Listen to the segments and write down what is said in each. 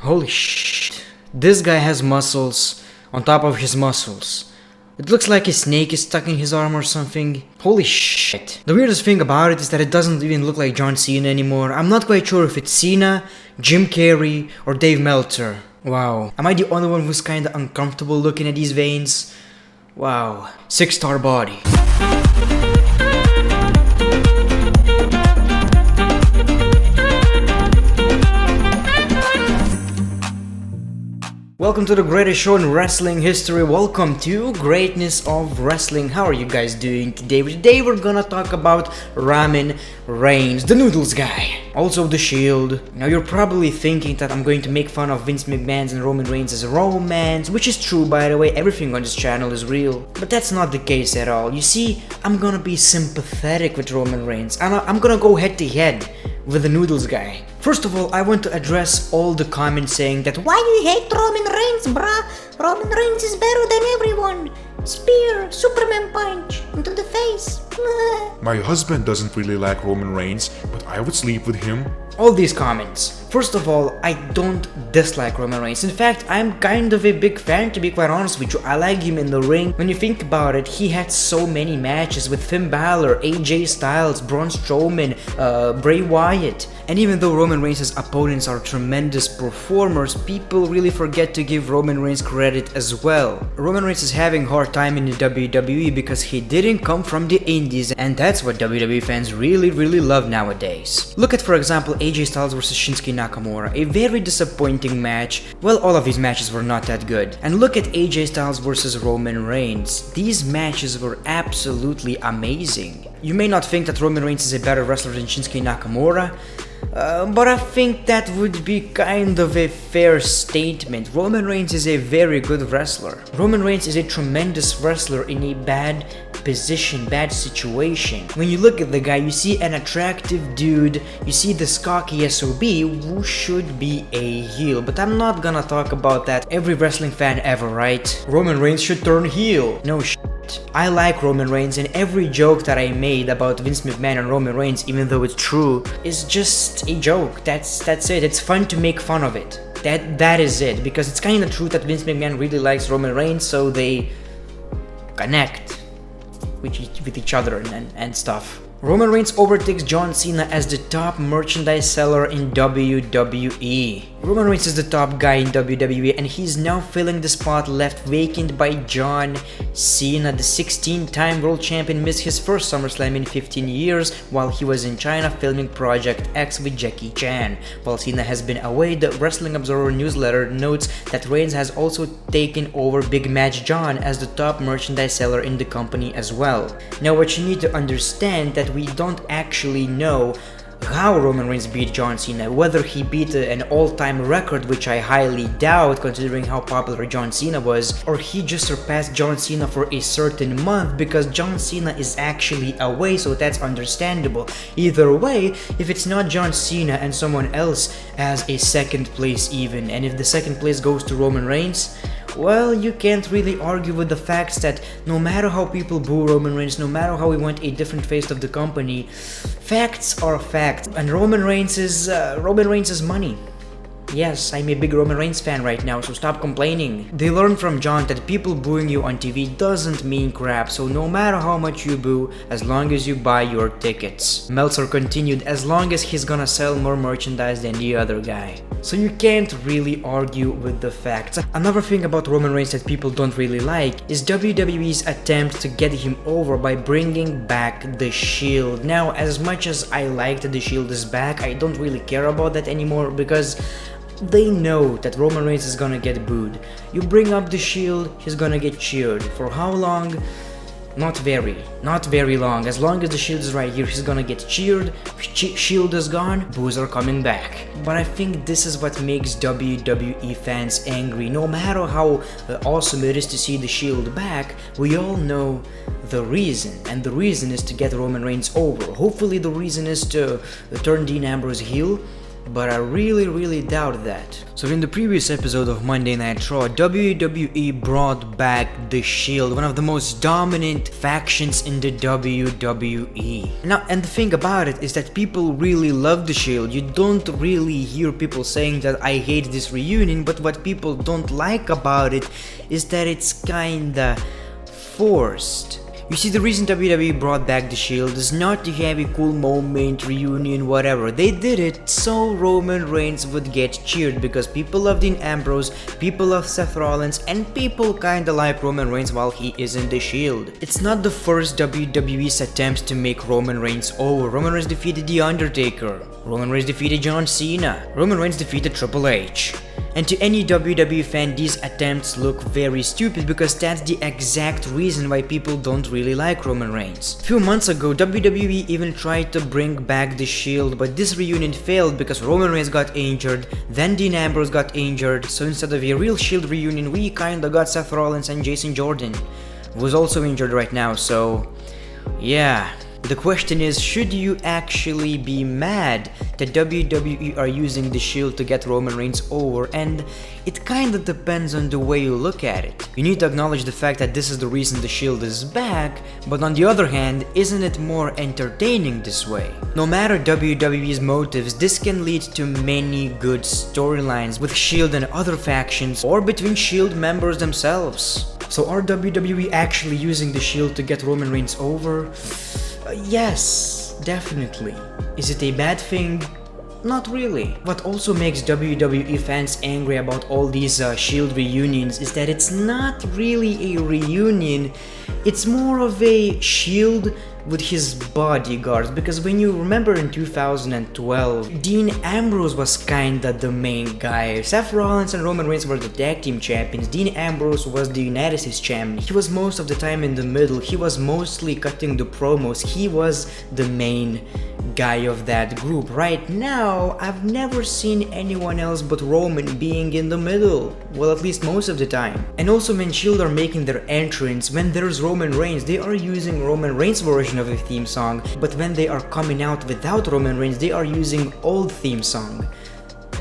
Holy shit. This guy has muscles on top of his muscles. It looks like a snake is stuck in his arm or something. Holy shit. The weirdest thing about it is that it doesn't even look like John Cena anymore. I'm not quite sure if it's Cena, Jim Carrey, or Dave Meltzer. Wow. Am I the only one who's kinda uncomfortable looking at these veins? Wow. 6-star body. Welcome to the greatest show in wrestling history. Welcome to Greatness of Wrestling. How are you guys doing today? Today we're gonna talk about Roman Reigns, the noodles guy. Also the Shield. Now you're probably thinking that I'm going to make fun of Vince McMahon's and Roman Reigns' romance, which is true, by the way. Everything on this channel is real. But that's not the case at all. You see, I'm gonna be sympathetic with Roman Reigns. I'm gonna go head to head with the noodles guy. First of all, I want to address all the comments saying that why you hate Roman Reigns, bruh? Roman Reigns is better than everyone. Spear, Superman punch, into the face. My husband doesn't really like Roman Reigns, but I would sleep with him. All these comments. First of all, I don't dislike Roman Reigns. In fact, I'm kind of a big fan, to be quite honest with you. I like him in the ring. When you think about it, he had so many matches with Finn Balor, AJ Styles, Braun Strowman, Bray Wyatt. And even though Roman Reigns' opponents are tremendous performers, people really forget to give Roman Reigns credit as well. Roman Reigns is having a hard time in the WWE because he didn't come from the indies, and that's what WWE fans really love nowadays. Look at, for example, AJ Styles vs Shinsuke Nakamura, a very disappointing match. Well, all of these matches were not that good. And look at AJ Styles vs Roman Reigns. These matches were absolutely amazing. You may not think that Roman Reigns is a better wrestler than Shinsuke Nakamura, but I think that would be kind of a fair statement. Roman Reigns is a very good wrestler. Roman Reigns is a tremendous wrestler in a bad position, bad situation. When you look at the guy, you see an attractive dude, you see this cocky SOB who should be a heel. But I'm not gonna talk about that. Every wrestling fan ever, right? Roman Reigns should turn heel. No shit. I like Roman Reigns, and every joke that I made about Vince McMahon and Roman Reigns, even though it's true, is just a joke. That's it. It's fun to make fun of it. That is it. Because it's kind of true that Vince McMahon really likes Roman Reigns, so they connect with each other and stuff. Roman Reigns overtakes John Cena as the top merchandise seller in WWE. Roman Reigns is the top guy in WWE, and he's now filling the spot left vacant by John Cena. The 16-time world champion missed his first SummerSlam in 15 years while he was in China filming Project X with Jackie Chan. While Cena has been away, the Wrestling Observer newsletter notes that Reigns has also taken over Big Match John as the top merchandise seller in the company as well. Now, what you need to understand that we don't actually know how Roman Reigns beat John Cena, whether he beat an all-time record, which I highly doubt considering how popular John Cena was, or he just surpassed John Cena for a certain month because John Cena is actually away, so that's understandable. Either way, if it's not John Cena and someone else as a second place even, and if the second place goes to Roman Reigns, well, you can't really argue with the facts that no matter how people boo Roman Reigns, no matter how we want a different face of the company, facts are facts, and Roman Reigns is money. Yes, I'm a big Roman Reigns fan right now, so stop complaining. They learned from John that people booing you on TV doesn't mean crap, so no matter how much you boo, as long as you buy your tickets. Meltzer continued, as long as he's gonna sell more merchandise than the other guy. So you can't really argue with the facts. Another thing about Roman Reigns that people don't really like is WWE's attempt to get him over by bringing back the Shield. Now, as much as I like that the Shield is back, I don't really care about that anymore because they know that Roman Reigns is gonna get booed. You bring up the Shield, he's gonna get cheered. For how long? Not very long. As long as the Shield is right here, he's gonna get cheered. Shield is gone, boos are coming back. But I think this is what makes WWE fans angry. No matter how awesome it is to see the Shield back, we all know the reason, and the reason is to get Roman Reigns over. Hopefully the reason is to turn Dean Ambrose heel. but I really doubt that. So in the previous episode of Monday Night Raw, WWE brought back The Shield, one of the most dominant factions in the WWE. Now, and the thing about it is that people really love The Shield. You don't really hear people saying that I hate this reunion, but what people don't like about it is that it's kinda forced. You see, the reason WWE brought back The Shield is not to have a cool moment, reunion, whatever. They did it so Roman Reigns would get cheered, because people love Dean Ambrose, people love Seth Rollins, and people kinda like Roman Reigns while he is in The Shield. It's not the first WWE's attempt to make Roman Reigns over. Roman Reigns defeated The Undertaker. Roman Reigns defeated John Cena. Roman Reigns defeated Triple H. And to any WWE fan, these attempts look very stupid, because that's the exact reason why people don't really like Roman Reigns. A few months ago, WWE even tried to bring back The Shield, but this reunion failed because Roman Reigns got injured, then Dean Ambrose got injured, so instead of a real Shield reunion, we kinda got Seth Rollins and Jason Jordan, who's also injured right now, so yeah. The question is, should you actually be mad that WWE are using The Shield to get Roman Reigns over? And it kinda depends on the way you look at it. You need to acknowledge the fact that this is the reason The Shield is back, but on the other hand, isn't it more entertaining this way? No matter WWE's motives, this can lead to many good storylines with Shield and other factions, or between Shield members themselves. So are WWE actually using The Shield to get Roman Reigns over? Yes, definitely. Is it a bad thing? Not really. What also makes WWE fans angry about all these Shield reunions is that it's not really a reunion, it's more of a Shield with his bodyguards, because when you remember in 2012, Dean Ambrose was kinda the main guy. Seth Rollins and Roman Reigns were the tag team champions. Dean Ambrose was the United States champion. He was most of the time in the middle, he was mostly cutting the promos, he was the main guy of that group. Right now, I've never seen anyone else but Roman being in the middle. Well, at least most of the time. And also when Shield are making their entrance, when there's Roman Reigns, they are using Roman Reigns' version of a theme song, but when they are coming out without Roman Reigns, they are using old theme song.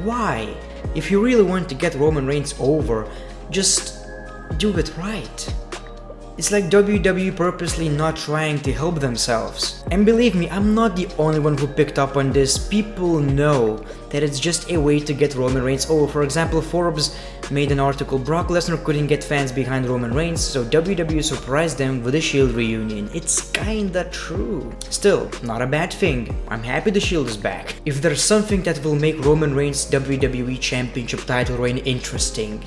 Why? If you really want to get Roman Reigns over, just do it right. It's like WWE purposely not trying to help themselves. And believe me, I'm not the only one who picked up on this. People know that it's just a way to get Roman Reigns over. For example, Forbes made an article, Brock Lesnar couldn't get fans behind Roman Reigns, so WWE surprised them with a Shield reunion. It's kinda true. Still, not a bad thing. I'm happy the Shield is back. If there's something that will make Roman Reigns' WWE Championship title reign interesting,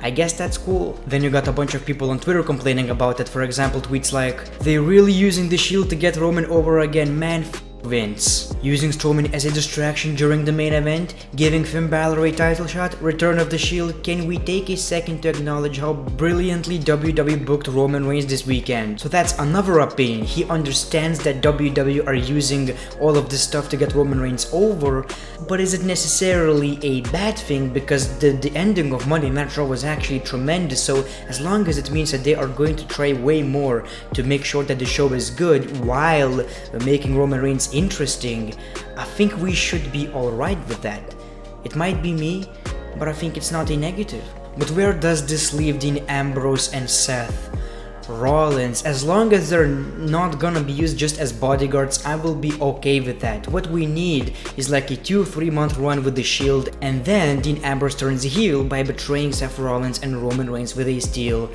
I guess that's cool. Then you got a bunch of people on Twitter complaining about it. For example, tweets like, "They're really using the Shield to get Roman over again, man, Vince." Using Strowman as a distraction during the main event, giving Finn Balor a title shot, return of the Shield. Can we take a second to acknowledge how brilliantly WWE booked Roman Reigns this weekend? So that's another opinion. He understands that WWE are using all of this stuff to get Roman Reigns over, but is it necessarily a bad thing? Because the ending of Monday Night Raw was actually tremendous, so as long as it means that they are going to try way more to make sure that the show is good while making Roman Reigns interesting, I think we should be alright with that. It might be me, but I think it's not a negative. But where does this leave Dean Ambrose and Seth Rollins? As long as they're not gonna be used just as bodyguards, I will be okay with that. What we need is like a 2-3 month run with the Shield, and then Dean Ambrose turns heel by betraying Seth Rollins and Roman Reigns with a steel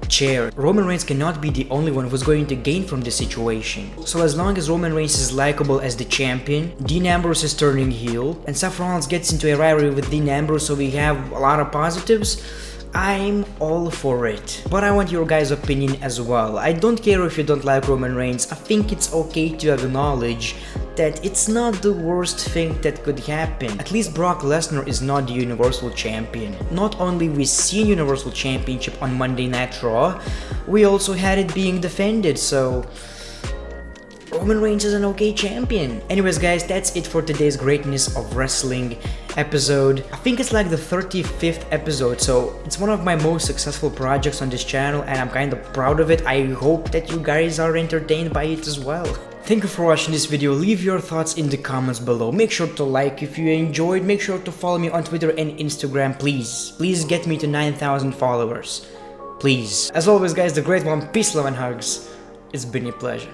chair. Roman Reigns cannot be the only one who's going to gain from this situation. So as long as Roman Reigns is likable as the champion, Dean Ambrose is turning heel, and Seth Rollins gets into a rivalry with Dean Ambrose, so we have a lot of positives, I'm all for it. But I want your guys' opinion as well. I don't care if you don't like Roman Reigns, I think it's okay to acknowledge that it's not the worst thing that could happen. At least Brock Lesnar is not the Universal Champion. Not only we seen Universal Championship on Monday Night Raw, we also had it being defended, so Roman Reigns is an okay champion. Anyways guys, that's it for today's Greatness of Wrestling episode. I think it's like the 35th episode, so it's one of my most successful projects on this channel and I'm kind of proud of it. I hope that you guys are entertained by it as well. Thank you for watching this video. Leave your thoughts in the comments below. Make sure to like if you enjoyed. Make sure to follow me on Twitter and Instagram, please. Please get me to 9,000 followers. Please. As always guys, the great one, peace, love and hugs. It's been a pleasure.